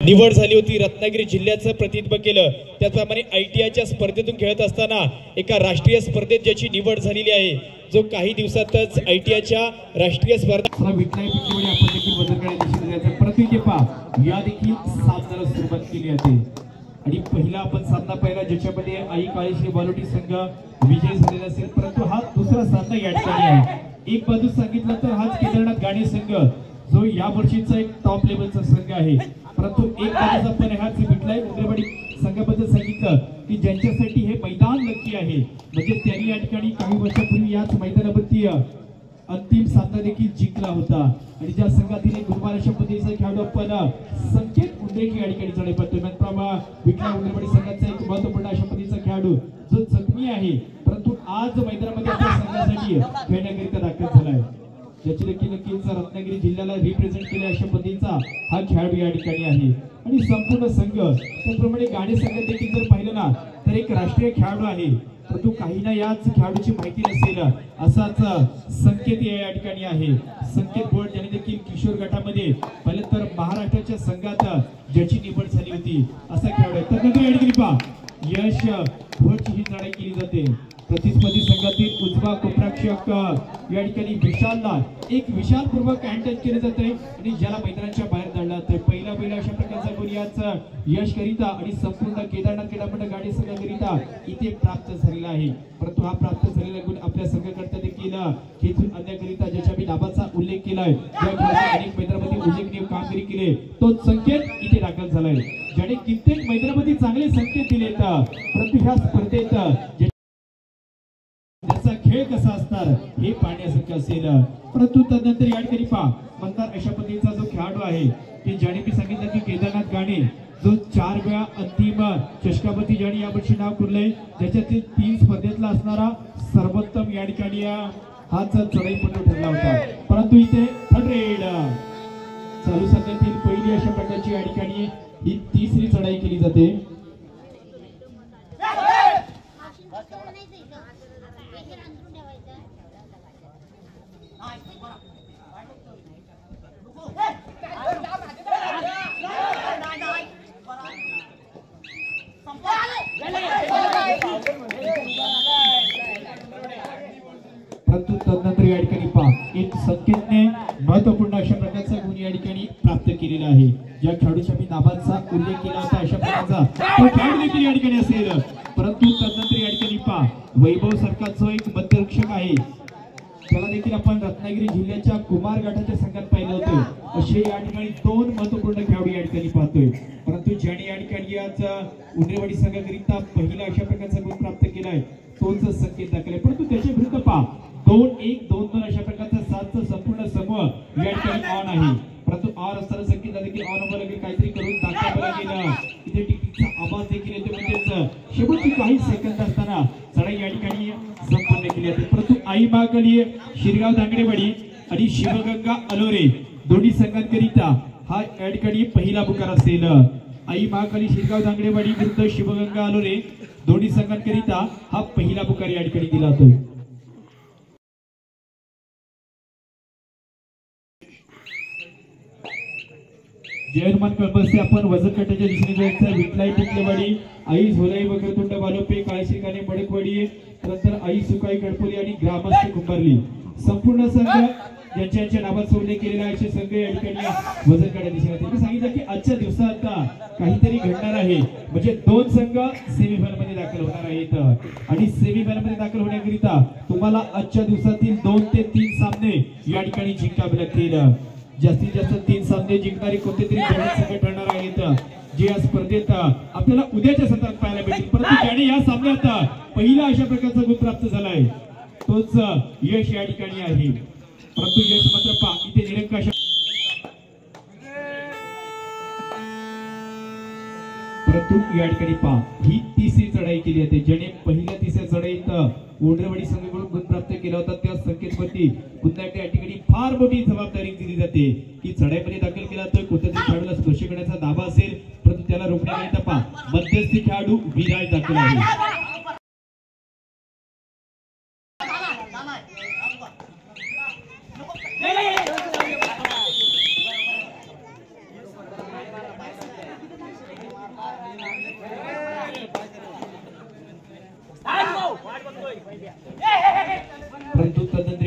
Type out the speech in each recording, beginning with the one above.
निवड झाली होती, रत्नागिरी जिल्ह्याचं प्रतिनिधित्व केलं। त्याचप्रमाणे ITIच्या स्पर्धेतून खेळत असताना एका राष्ट्रीय स्पर्धेत ज्याची निवड झालेली आहे, जो काही दिवसातच ITIच्या राष्ट्रीय स्पर्धा विठ्ठल पिंपळी आपण देखील बदलकडे दिशेने जायचं प्रतिनिधित्व या देखील सामन्याला सुरुवात केली आहे। आणि पहिला आपण सामना पाहिला ज्याच्यामध्ये आई काळेश्री बालोटी संघ विजय झालेला असेल, परंतु हा दुसरा सामना या ठिकाणी आहे। एक बाजू सांगितलं तर हाच केदारनाथ गाणी संघ जो या वर्षीचा एक टॉप लेवलचा संघ आहे, परंतु एक बाजूचा पण हाच विठ्ठल उंदरवाडी संघाबद्दल सांगितलं की ज्यांच्यासाठी हे मैदान नक्की आहे, म्हणजे त्यांनी या ठिकाणी काही वर्षापूर्वी याच मैदानावरती अंतिम सामना देखील जिंकला होता। आणि ज्या संघातील एक गुरुवार अशा पद्धतीचा खेळाडू आपण संकेत उंदेकी या ठिकाणी चढाई पडतोय। विठ्ठल उंदरवाडी संघाचा एक महत्त्वपूर्ण अशा पद्धतीचा खेळाडू जो जखमी आहे, परंतु आज मैदानामध्ये आपल्या संघासाठी खेळण्याकरिता दाखल झाला आहे। ज्याची देखील नक्कीच रत्नागिरी जिल्ह्याला रिप्रेझेंट केले अशा पद्धतीचा हा खेळाडू या ठिकाणी आहे। आणि संपूर्ण संघ त्याचप्रमाणे गाडी संघात देखील जर पाहिलं ना तर एक राष्ट्रीय खेळाडू आहे, परंतु काहींना याच खेळाडूची माहिती नसेल असाच संकेत या ठिकाणी आहे। संकेत बोर्ड ज्याने देखील किशोर गटामध्ये पाहिलं तर महाराष्ट्राच्या संघात ज्याची निवड झाली होती असा खेळाडू आहे। तर नंतर या ठिकाणी पहा यश भोजची ही चढाई केली जाते। प्रतिस्पर्धी संघातील उजवा कोपराक्षक या ठिकाणी विशालला एक विशालपूर्वक हँडटच केले जाते आणि ज्याला मैदानाच्या बाहेर धाडला जाते। पहिला अशा प्रकारचा गुण याच यश करिता आणि संपूर्ण केदारनाथ क्रीडामंडळ गाडी संघाकरिता इथे प्राप्त झालेला आहे। परंतु हा प्राप्त झालेला गुण आपल्या संघाकरता देखील खेचून आणण्याकरिता ज्याच्या मी नावाचा उल्लेख केलाय, ज्या अनेक मैदानामध्ये उल्लेखनीय कामगिरी केली, तो संकेत इथे दाखल झालाय। ज्याने कित्येक मैदानामध्ये चांगले संकेत दिलेत, परंतु ह्या स्पर्धेत त्याचा खेळ कसा असणार हे पाहण्यासारखं असेल। परंतु तदनंतर या ठिकाणी पहा म्हणतात अशा पद्धतीचा जो खेळाडू आहे की ज्याने मी सांगितलं की केदारनाथ गाणे जो 4 वेळा अंतिम चषकापती ज्याने यावर्षी नाव कोरलंय, त्याच्यातील 3 स्पर्धेतला असणारा सर्वोत्तम या ठिकाणी हाच चढाईपटू ठरला होता। परंतु इथे 100 चालू सामन्यातील पहिली अशा प्रकारची या ठिकाणी ही तिसरी चढाई केली जाते। परंतु तदनंतर या ठिकाणी पहा एक संकेतने महत्वपूर्ण अशा प्रकारचा गुण या ठिकाणी प्राप्त केलेला आहे। ज्या खेळाडूच्या मी नावाचा उल्लेख केला होता अशा प्रकारचा तो खेळाडू देखील या ठिकाणी असेल। परंतु तदनंतर या ठिकाणी पहा वैभव सारखा जो एक मध्यरक्षक आहे, त्याला देखील आपण रत्नागिरी जिल्ह्याच्या कुमार गटाच्या संघात पाहिलं होतं। असे या ठिकाणी 2 महत्वपूर्ण खेळाडू या ठिकाणी पाहतोय, परंतु ज्याने या ठिकाणी आज उंडरेवाडी संघाकरिता पहिला अशा प्रकारचा गुण प्राप्त केलाय तोच संकेत दाखल आहे। परंतु त्याच्या विरुद्ध पहा 2-1 2-2 अशा प्रकारचा 7चा संपूर्ण समूह या ठिकाणी ऑन आहे। परंतु ऑन असताना संकेत देखील ऑन होऊ लागेल, काहीतरी करून दाखवायला गेलं इथे टिकीचा आवाज देखील येतो, म्हणजेच शेवटची काही सेकंद असताना चढाई या ठिकाणी संपन्न केली जाते। परंतु आई महाकाली शिरगाव धांगडेवाडी आणि शिवगंगा अलोरे दोन्ही संघांकरिता हा या ठिकाणी पहिला पुकार असेल। आई महाकाली शिरगाव धांगडेवाडी विरुद्ध शिवगंगा अलोरे दोन्ही संघांकरिता हा पहिला पुकार या ठिकाणी दिला जातोय। जय हनुमान कळबसते आपण वजन गटाच्या दिशेने जायचं। विठ्ठल टिकलेवाडी आई झोलाई वक्रतुंड बालोपे काळशीकाने मडकवाडी, नंतर आई सुकाई गडपोली आणि ग्रामस्थ कुंभारली संपूर्ण संघ ज्यांच्या नावाचा उल्लेख केलेला आहे असे संघ या ठिकाणी वजन गटाच्या दिशेने जाते। मी सांगितलं की आजच्या दिवसात काहीतरी घडणार आहे, म्हणजे 2 संघ सेमीफायनल मध्ये दाखल होणार आहेत आणि सेमीफायनल मध्ये दाखल होण्याकरिता तुम्हाला आजच्या दिवसातील 2 ते 3 सामने या ठिकाणी जिंकावे लागतील। जास्तीत जास्त 3 सामने जिंकणारे कोणतेतरी 2 संघ ठरणार आहेत, जे या स्पर्धेत आपल्याला उद्याच्या सत्रात पाहायला भेटेल। परंतु ज्याने या सामन्यात पहिला अशा प्रकारचा गुण प्राप्त झालाय तोच यश या ठिकाणी आहे। परंतु यश मात्र पहा इथे निरंकाश, परंतु या ठिकाणी पहा ही तिसरी चढाई केली जाते। ज्याने पहिल्या तिसऱ्या चढाईत उंडरेवाडी संघाकडून गुण प्राप्त केला होता त्या संकेतवरती पुन्हा या ठिकाणी फार मोठी जबाबदारी दिली जाते की चढाईमध्ये दाखल केला तर कोणत्यातरी खेळाडूला स्पर्श करण्याचा दावा असेल, परंतु त्याला रोखण्याकरिता पहा मध्यस्थी खेळाडू विराज दाखल आहे।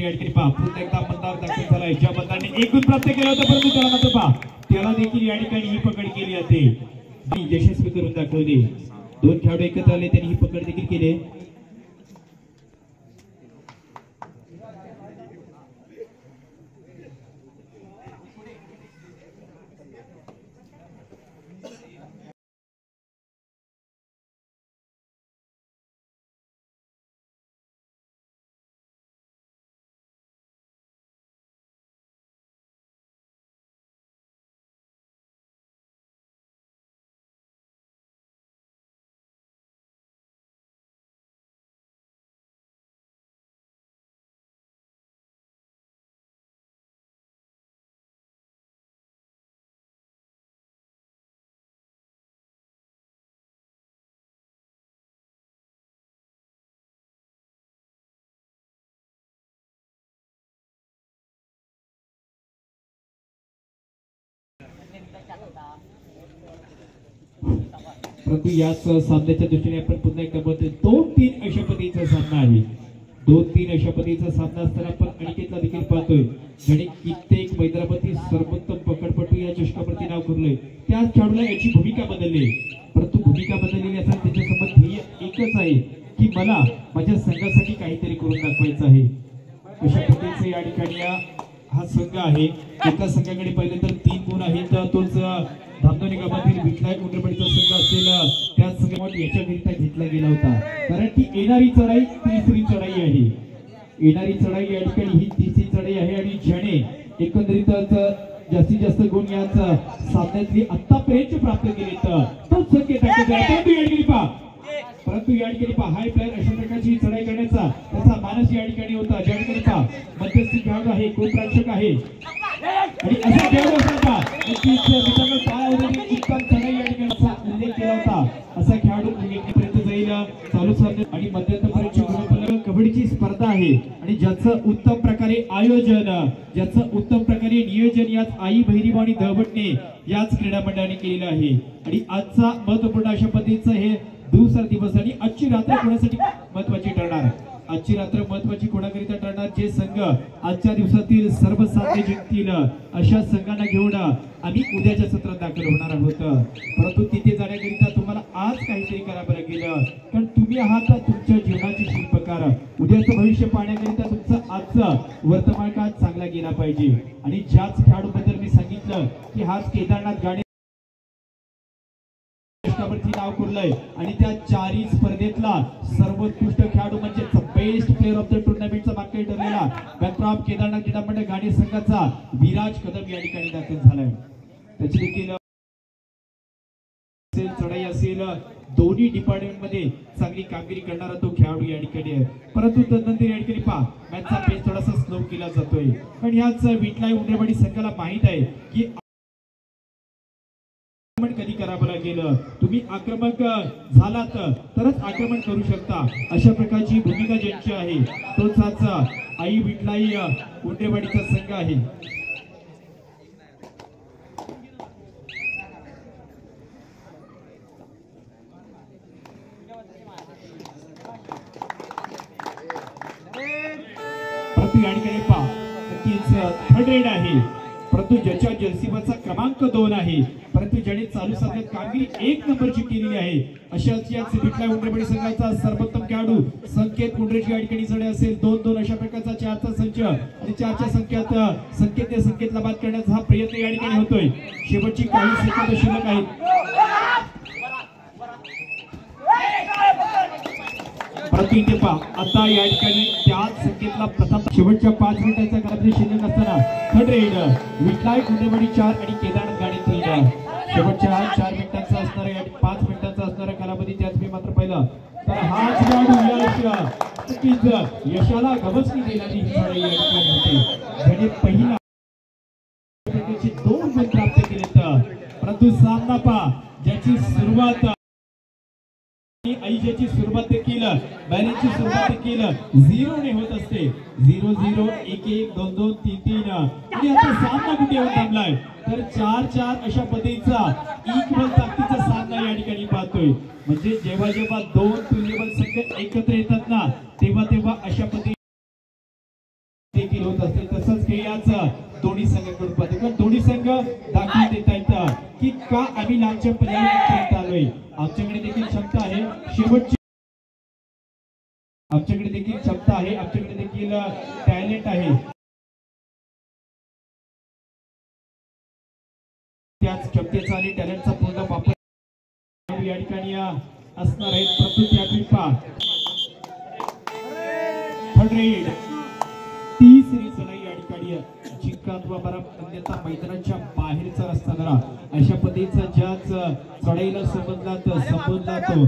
या ठिकाणी पहा पुन्हा एकदा मतदार दाखल झाला ज्या मतदाराने एक गुण प्राप्त केला होता परंतु त्याला मात्र पहा त्याला देखील या ठिकाणी ही पकड केली जाते यशस्वी करून दाखवली दोन खेळाडू एकत्र आले त्यांनी ही पकड देखील केली परंतु याच सामन्याच्या दृष्टीने आपण पुन्हा एकदा बघतोय 2-3 अशा पद्धतीचा सामना आहे 2-3 अशा पद्धतीचा सामना असताना आपण अनिकेतला देखील पाहतोय ज्याने कित्येक मैदानावरती सर्वोत्तम पकडपटू या चषकावरती नाव कोरलंय त्याच खेळाडूला याची भूमिका बदलली परंतु भूमिका बदललेली असताना त्याच्यासोबत ध्येय एकच आहे की मला माझ्या संघासाठी काहीतरी करून दाखवायचं आहे अशा पद्धतीचे या ठिकाणी हा संघ आहे एका संघाकडे पाहिले तर 3 गुण आहेत तोच धामधोनी गावातील विठलाय कुंडरपडीचा संघ असेल त्याच संघामध्ये याच्याकरिता घेतला गेला होता कारण ती येणारी चढाई तिसरी चढाई आहे येणारी चढाई या ठिकाणी ही तिसरी चढाई आहे आणि ज्याने एकंदरीतच जास्तीत जास्त गुण याच सामन्यातली आतापर्यंत प्राप्त केले तोच संकेत परंतु या ठिकाणी पहा हाय प्लेअर अशा प्रकारची चढाई करण्याचा त्याचा मानस या ठिकाणी होता ज्या ठिकाणी पहा मध्यस्थी खेळाडू आहे कोणप्रेक्षक आहे आणि असा खेळाडू असता नक्कीच मित्रांनो पायावरती उत्तम चढाई या ठिकाणी उल्लेख केला होता असा खेळाडू पर्यंत जाईल चालू सामन्यात आणि मध्यंतरपर्यंतची गुणोत्तर कबड्डीची स्पर्धा आहे आणि ज्याचं उत्तम प्रकारे आयोजन ज्याचं उत्तम प्रकारे नियोजन याच आई बहिरीबा आणि दहबटणे याच क्रीडा मंडळाने केलेलं आहे आणि आजचा महत्वपूर्ण अशा पद्धतीचं हे दुसरा दिवस आणि आजची रात्र कोणासाठी महत्वाची ठरणार आजची रात्र महत्वाची कोणाकरिता ठरणार जे संघ आजच्या दिवसातील सर्व सामने जिंकतील अशा संघांना घेऊन आम्ही उद्याच्या सत्रात दाखल होणार आहोत परंतु तिथे जाण्याकरिता तुम्हाला आज काहीतरी करावं लागेल कारण तुम्ही आहात तुमच्या जीवनाचे शिल्पकार उद्याचं भविष्य पाहण्याकरिता तुमचं आजचं वर्तमान काळ चांगला गेला पाहिजे आणि ज्याच खेळाडूबद्दल मी सांगितलं की हाच केदारनाथ गाणे नाव कोरलंय आणि त्या चारही स्पर्धेतला सर्वोत्कृष्ट खेळाडू म्हणजे बेस्ट प्लेअर ऑफ द टुर्नामेंटचा मार्के ठरलेला बॅकड्रॉप केदारनाथ क्रीडा मंडळ गाणे संघाचा विराज कदम या ठिकाणी दाखल झालाय त्याची देखील चढाई असेल दोन्ही डिपार्टमेंट मध्ये चांगली कामगिरी करणारा तो खेळाडू या ठिकाणी आहे परंतु तदनंतर या ठिकाणी पहा मॅचचा पेस थोडासा स्लो केला जातोय पण याच विटलाय उंडरवाडी संघाला माहित आहे की कधी करावं लागेल तुम्ही आक्रमक झालात तरच आक्रमण करू शकता अशा प्रकारची भूमिका ज्यांची आहे तोच आज आई विठलाई उंडेवाडीचा संघ आहे परंतु या ठिकाणी पहा नक्कीच थर्ड रेड आहे परंतु ज्याच्या जर्सीवरचा क्रमांक 2 आहे परंतु ज्याने चालू सामन्यात कामगिरी 1 नंबरची केलेली आहे अशाच याच विठला उंडरवाडी संघाचा सर्वोत्तम खेळाडू संकेत कुंडरेची या ठिकाणी चढाई असेल 2-2 अशा प्रकारचा 4चा संच आणि 4च्या संख्येत संकेतला बाद करण्याचा हा प्रयत्न या ठिकाणी होतोय शेवटची काही सेकंद शिल्लक आहेत परंतु इथे पहा आता या ठिकाणी त्याच संकेतला प्रथम शेवटच्या 5 मिनिटांचा कालावधी शिल्लक असताना थर्ड रेड विठलाय कुंडरवाडी 4 आणि केदारनाथ गाणे 3 शेवटच्या 4 मिनिटांचा असणारा या 5 मिनिटांचा असणारा कालावधी त्याच मी मात्र पाहिलं तर हा खेळाडू यशाला गवसणी देणारी ही चढाई या ठिकाणी होती ज्याने पहिला 2 गुण प्राप्त केलेत परंतु सामना पहा ज्याची सुरुवात आयुष्याची सुरुवात देखील बॅलेन्सची सुरुवात देखील 0 ने होत असते 0-0 1-1 2-2 3-3 आणि आता सामना कुठे होऊन थांबलाय तर 4-4 अशा पद्धतीचा इक्वल ताकदीचा सामना या ठिकाणी पाहतोय म्हणजे जेव्हा जेव्हा 2 तुल्यबल संघ एकत्र येतात ना तेव्हा अशा पद्धतीने देखील होत असते. तसंच खेळ याच दोन्ही संघाकडून पाहतो कारण दोन्ही संघ दाखवून देत आहेत की का आम्ही लांबच्या पल्ल्यावर आलोय. आमच्याकडे देखील क्षमता आहे, शेवटची आमच्याकडे देखील क्षमता आहे, आमच्याकडे देखील टॅलेंट आहे. त्याच क्षमतेचा आणि टॅलेंटचा पूर्ण वापर या ठिकाणी असणार आहेत. परंतु त्या टिपा 30री चढाई या ठिकाणी जिंकात्वा बरा अन्यथा मैदानाच्या बाहेरचा रस्ता धरा अशा पद्धतीचा ज्याच चढाईला संबंधला तो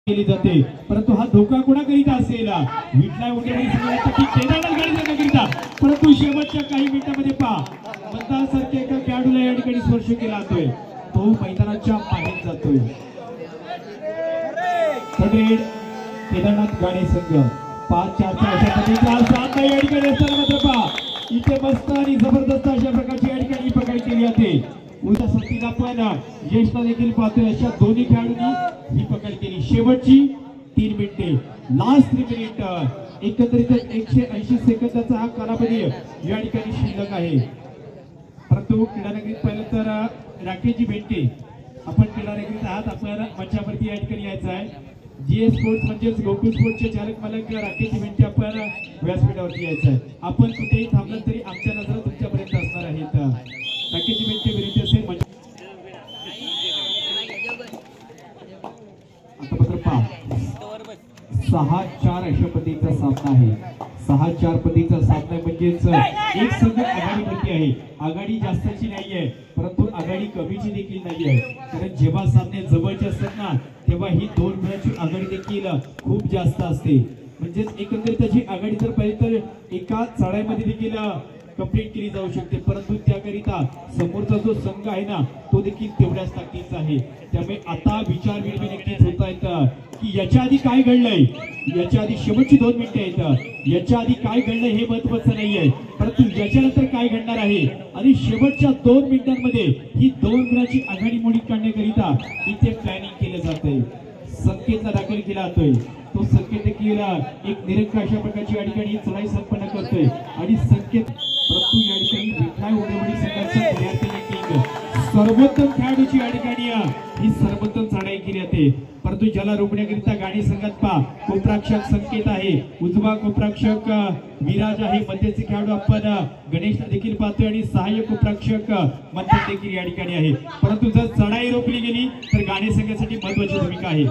केली जाते. परंतु हा धोका कोणाकरिता असेल विठला गाडीकरिता. परंतु शेवटच्या काही मिनिटांमध्ये मतदारासारख्या एका खेळाडूला या ठिकाणी स्पर्श केला जातोय, तो मैदानाच्या बाहेर जातोय. केदारनाथ गाणे संघ 5-4चा अशा पद्धतीचा सामना या ठिकाणी असताना मात्र इथे मस्त आणि जबरदस्त अशा प्रकारची या ठिकाणी पकड केली जाते. उद्या संधीला पण ज्येष्ठ देखील पाहतोय अशा दोन्ही खेळाडूंनी ही पकड केली. शेवटची 3 मिनिटे, लास्ट 3 मिनिट, एकत्रित 180 सेकंदाचा हा कालावधी या ठिकाणी शिल्लक आहे. परंतु क्रीडानगरीत पाहिलं तर राकेशजी बेंटे आपण क्रीडानगरीत आहात, आपल्याला मंचावरती या ठिकाणी यायचं आहे. जीएस स्पोर्ट्स म्हणजेच गोकुळ स्पोर्ट्सचे चालक मालक राकेशजी बेंटे आपण व्यासपीठावरती यायचं आहे. आपण कुठेही थांबलं तरी आमच्या नजरा तुमच्यापर्यंत असणार आहेत. राकेशजी बेंटे विनंती असेल आता मात्र 6-4 अशा पद्धतीचा सामना आहे. 6-4 पद्धतीचा सामना म्हणजेच एक संघ आघाडीवरती आहे. आघाडी जास्तची नाहीये परंतु आघाडी कमीची देखील नाही आहे. कारण जेव्हा सामने जवळचे असतात ना तेव्हा ही 2 गुणांची आघाडी देखील खूप जास्त असते. म्हणजेच एकंदरीत त्याची आघाडी जर पाहिली तर एका चढाईमध्ये देखील कंप्लीट केली जाऊ शकते. परंतु त्याकरिता समोरचा जो संघ आहे ना तो देखील तेवढ्याच ताकदीचा आहे. त्यामुळे आता विचार विनिमय नक्कीच होत आहेत की याच्या आधी काय घडलंय, याच्या आधी शेवटची 2 मिनिटे आहेत, याच्या आधी काय घडलंय हे महत्वाचं नाहीये परंतु याच्यानंतर काय घडणार आहे. आणि शेवटच्या 2 मिनिटांमध्ये ही 2 गुणांची आघाडी मोडीत काढण्याकरिता इथे प्लॅनिंग केलं जातंय. संकेतला दाखल केला जातोय. तो संकेत देखील एक निरंक अशा प्रकारची या ठिकाणी चढाई संपन्न करतोय आणि संकेत परंतु या ठिकाणी विठ्ठल उडवडी संघाचा किंग सर्वोत्तम खेळाडूची या ठिकाणी ही सर्वोत्तम चढाई केली जाते. परंतु ज्याला रोखण्याकरिता गाडी संघात कोपराक्षक संकेत आहे, उजवा कोपराक्षक विराज आहे, मध्यचे खेळाडू आपण गणेश देखील पाहतोय आणि सहाय्यक कोपराक्षक मंथन देखील या ठिकाणी आहे. परंतु जर चढाई रोखली गेली तर गाडी संघासाठी महत्वाची भूमिका आहे.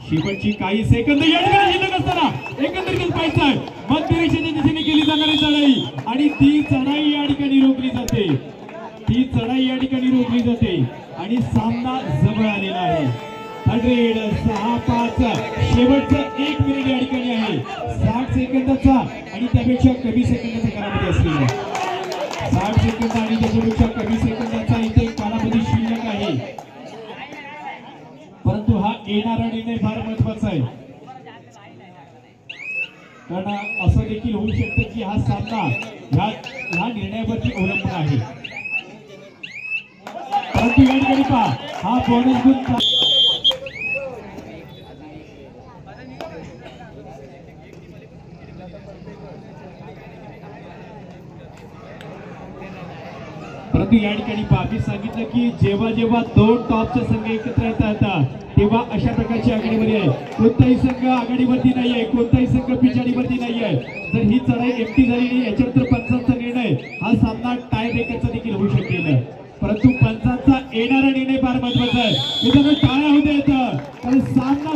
शेवटची काही सेकंद या ठिकाणी शिल्लक असताना एकंदरीत पाहायचं मध्यरेषेच्या दिशेने केली जाणारी चढाई आणि ती चढाई या ठिकाणी रोखली जाते. ती चढाई या ठिकाणी रोखली जाते आणि सामना जवळ आलेला आहे. 6-5 शेवटचं 1 मिनिट या ठिकाणी आहे. 60 सेकंदाचा आणि त्यापेक्षा कमी सेकंदाचा कालावधी असलेला 60 सेकंद आणि त्याच्यापेक्षा कमी सेकंदाचा इथे कालावधी शिल्लक आहे. परंतु हा येणारा निर्णय फार महत्वाचा आहे कारण असं देखील होऊ शकतं की हा सामना ह्या निर्णयावरती अवलंबून आहे. परंतु या ठिकाणी पहा हा बोनस गुण परंतु या ठिकाणी मी सांगितलं की जेव्हा जेव्हा 2 टॉपचे संघ एकत्र येतात तेव्हा अशा प्रकारची आघाडीमध्ये आहे. कोणताही संघ आघाडीवरती नाही आहे, कोणताही संघ पिछाडीवरती नाही आहे. जर ही चढाई एकटी झाली नाही याच्यानंतर पंचांचा निर्णय हा सामना टाय ब्रेकरचा देखील होऊ शकेल. परंतु पंचांचा येणारा निर्णय फार महत्वाचा आहे. मित्रांनो टाळ्या होत आहेत कारण सामना